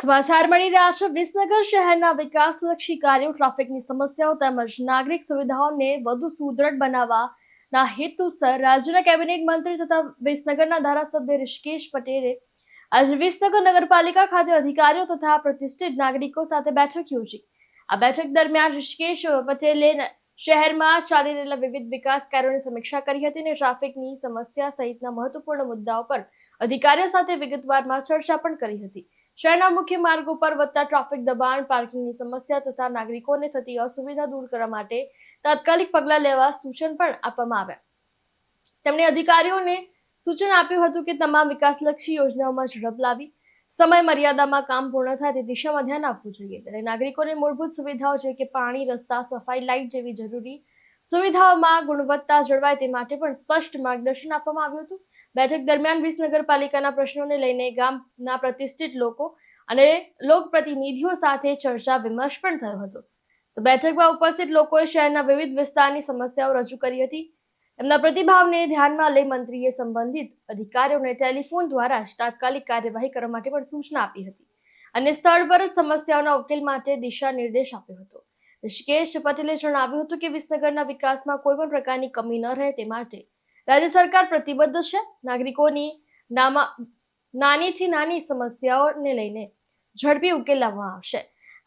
સમાચાર મળી રહ્યા છે વિસનગર શહેરના વિકાસલક્ષી કાર્યો, ટ્રાફિકની સમસ્યાઓ તેમજ નાગરિક સુવિધાઓને વધુ સુદૃઢ બનાવવાના હેતુસર રાજ્યના કેબિનેટ મંત્રી તથા વિસનગરના ધારાસભ્ય ઋષિકેશ પટેલે આજે વિસનગર નગરપાલિકા ખાતે અધિકારીઓ તથા પ્રતિષ્ઠિત નાગરિકો સાથે બેઠક યોજી। આ બેઠક દરમિયાન ઋષિકેશ પટેલે શહેરમાં ચાલી રહેલા વિવિધ વિકાસ કાર્યોની સમીક્ષા કરી હતી અને ટ્રાફિકની સમસ્યા સહિતના મહત્વપૂર્ણ મુદ્દાઓ પર અધિકારીઓ સાથે વિગતવાર ચર્ચા પણ કરી હતી। શહેરના મુખ્ય માર્ગો પર વધતા ટ્રાફિક દબાણ, પાર્કિંગની સમસ્યા તથા નાગરિકોને થતી અસુવિધા દૂર કરવા માટે તાત્કાલિક પગલાં લેવા સૂચન પણ આપવામાં આવ્યા। તેમણે અધિકારીઓને સૂચન આપ્યું હતું કે તમામ વિકાસલક્ષી યોજનાઓમાં ઝડપ લાવી સમય મર્યાદામાં કામ પૂર્ણ થાય તે દિશામાં ધ્યાન આપવું જોઈએ। ત્યારે નાગરિકોને મૂળભૂત સુવિધાઓ જેવી કે પાણી, રસ્તા, સફાઈ, લાઇટ જેવી જરૂરી સુવિધાઓમાં ગુણવત્તા જળવાય તે માટે પણ સ્પષ્ટ માર્ગદર્શન આપવામાં આવ્યું હતું। બેઠક દરમિયાન વિસનગર પાલિકાના પ્રશ્નોને લઈને ગામના પ્રતિષ્ઠિત લોકો અને લોકપ્રતિનિધિઓ સાથે ચર્ચા વિમર્શ પણ થયો હતો। તો બેઠકમાં ઉપસ્થિત લોકોએ શહેરના વિવિધ વિસ્તારની સમસ્યાઓ રજૂ કરી હતી। એમના પ્રતિભાવને ધ્યાનમાં લઈ મંત્રીએ સંબંધિત અધિકારીઓને ટેલિફોન દ્વારા જ તાત્કાલિક કાર્યવાહી કરવા માટે પણ સૂચના આપી હતી અને સ્થળ પર જ સમસ્યાઓના ઉકેલ માટે દિશા નિર્દેશ આપ્યો હતો। ઋષિકેશ પટેલે જણાવ્યું હતું કે વિસનગરના વિકાસમાં કોઈ પણ પ્રકારની કમી ન રહે તે માટે રાજ્ય સરકાર પ્રતિબદ્ધ છે। નાગરિકોની નાનીથી નાની સમસ્યાઓને લઈને ઝડપી ઉકેલ લાવવામાં આવશે।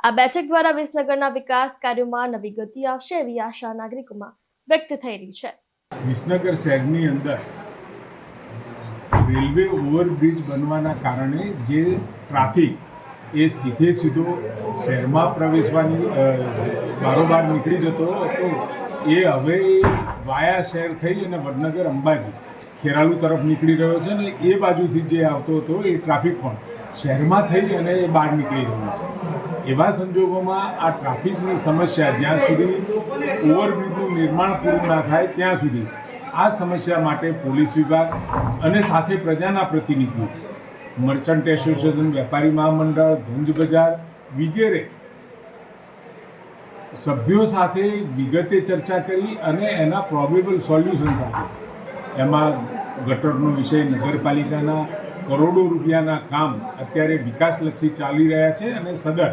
આ બેઠક દ્વારા વિસનગરના વિકાસ કાર્યોમાં નવી ગતિ આવશે એવી આશા નાગરિકોમાં વ્યક્ત થઈ રહી છે। વિસનગર શહેરની અંદર રેલવે ઓવરબ્રિજ બનવાના કારણે જે ટ્રાફિક એ સીધો શહેરમાં પ્રવેશવાની બારોબાર નીકળી જતો હતો એ હવે વાયા શહેર થઈ અને વડનગર, અંબાજી, ખેરાલુ તરફ નીકળી રહ્યો છે ને એ બાજુથી જે આવતો હતો એ ટ્રાફિક પણ શહેરમાં થઈ અને એ બહાર નીકળી રહ્યો છે। એવા સંજોગોમાં આ ટ્રાફિકની સમસ્યા જ્યાં સુધી ઓવરબ્રિજનું નિર્માણ પૂરું ના થાય ત્યાં સુધી આ સમસ્યા માટે પોલીસ વિભાગ અને સાથે પ્રજાના પ્રતિનિધિઓ, મર્ચન્ટ એસોસિએશન, વેપારી મહામંડળ, ગંજ બજાર વગેરે સભ્યો સાથે વિગતે ચર્ચા કરી અને એના પ્રોબેબલ સોલ્યુશન સાથે એમાં ગટરનો વિષય, નગરપાલિકાના કરોડો રૂપિયાના કામ અત્યારે વિકાસલક્ષી ચાલી રહ્યા છે અને સદર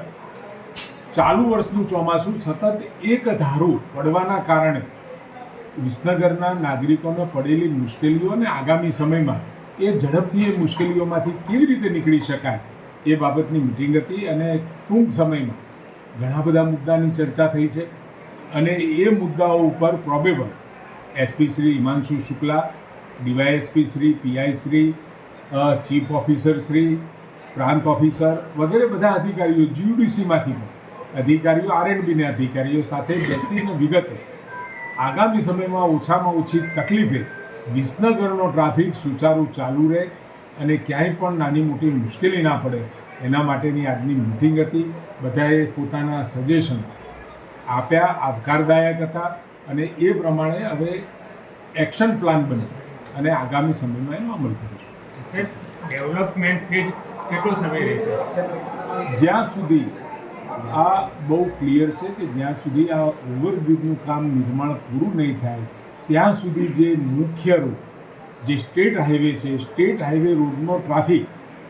ચાલુ વર્ષનું ચોમાસું સતત એક ધારું પડવાના કારણે વિસનગરના નાગરિકોને પડેલી મુશ્કેલીઓ અને આગામી સમયમાં એ ઝડપથી એ મુશ્કેલીઓમાંથી કેવી રીતે નીકળી શકાય એ બાબતની મિટિંગ હતી અને ટૂંક સમયમાં ઘણા બધા મુદ્દાની ચર્ચા થઈ છે અને એ મુદ્દાઓ ઉપર probable SP Shri Himanshu Shukla, DYSP Shri, PI Shri, chief officer Shri, પ્રાંત ઓફિસર વગેરે બધા અધિકારીઓ, જીયુડીસીમાંથી પણ અધિકારીઓ, આરએનબીના અધિકારીઓ સાથે બેસીને વિગતે આગામી સમયમાં ઓછામાં ઓછી તકલીફે વિસનગરનો ટ્રાફિક સુચારું ચાલુ રહે અને ક્યાંય પણ નાની મોટી મુશ્કેલી ના પડે એના માટેની આજની મિટિંગ હતી। બધાએ પોતાના સજેશન આપ્યા, આવકારદાયક હતા અને એ પ્રમાણે હવે એક્શન પ્લાન બને અને આગામી સમયમાં એનો અમલ કરીશું। ડેવલપમેન્ટ ફેઝ કેટલો સમય રહેશે? જ્યાં સુધી આ બહુ ક્લિયર છે કે જ્યાં સુધી આ ઓવરબ્રિજનું કામ નિર્માણ પૂરું નહીં થાય ત્યાં સુધી જે મુખ્ય રોડ, જે સ્ટેટ હાઈવે છે, સ્ટેટ હાઈવે રોડનો ટ્રાફિક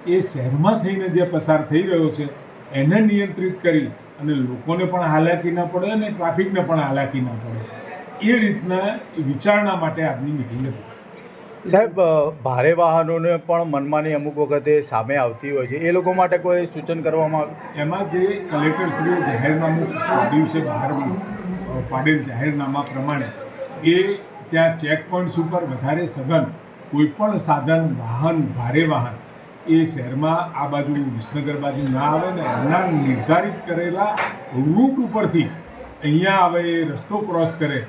એ શહેરમાં થઈને જે પસાર થઈ રહ્યો છે એને નિયંત્રિત કરી અને લોકોને પણ હાલાકી ના પડે અને ટ્રાફિકને પણ હાલાકી ના પડે એ રીતના વિચારણા માટે આજની મિટિંગ હતી। સાહેબ, ભારે વાહનોને પણ મનમાની અમુક વખતે સામે આવતી હોય છે, એ લોકો માટે કોઈ સૂચન કરવામાં આવ્યું? એમાં જે કલેક્ટરશ્રીએ જાહેરનામું પાડ્યું છે, બહાર પાડેલ જાહેરનામા પ્રમાણે એ ત્યાં ચેકપોઇન્ટ્સ ઉપર વધારે સઘન કોઈપણ સાધન, વાહન, ભારે વાહન એ શહેરમાં આ બાજુ વિસનગર બાજુ ના આવે ને એમના નિર્ધારિત કરેલા રૂટ ઉપરથી અહીંયા આવે, એ રસ્તો ક્રોસ કરે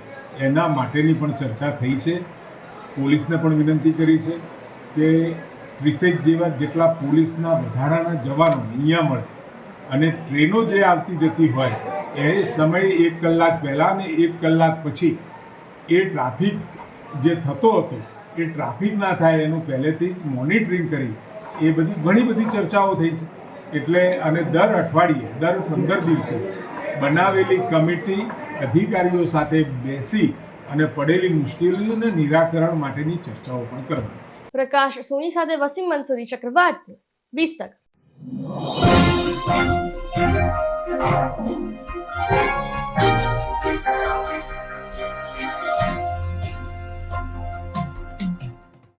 એના માટેની પણ ચર્ચા થઈ છે। પોલીસને પણ વિનંતી કરી છે કે 30 જેવા જેટલા પોલીસના વધારાના જવાનો અહીંયા મળે અને ટ્રેનો જે આવતી જતી હોય એ સમય 1 કલાક પહેલાં અને 1 કલાક પછી એ ટ્રાફિક જે થતો હતો એ ટ્રાફિક ના થાય એનું પહેલેથી જ મોનિટરિંગ કરી એ બધી ઘણી બધી ચર્ચાઓ થઈ છે। એટલે અને દર અઠવાડિયે, દર 15 દિવસે બનાવેલી કમિટી અધિકારીઓ સાથે બેસી અને પડેલી મુશ્કેલીઓને નિરાકરણ માટેની ચર્ચાઓ પણ કરવાની છે। પ્રકાશ સોની સાથે વસીમ મંસૂરી, ચક્રવાત ન્યૂઝ, વિસનગર। છે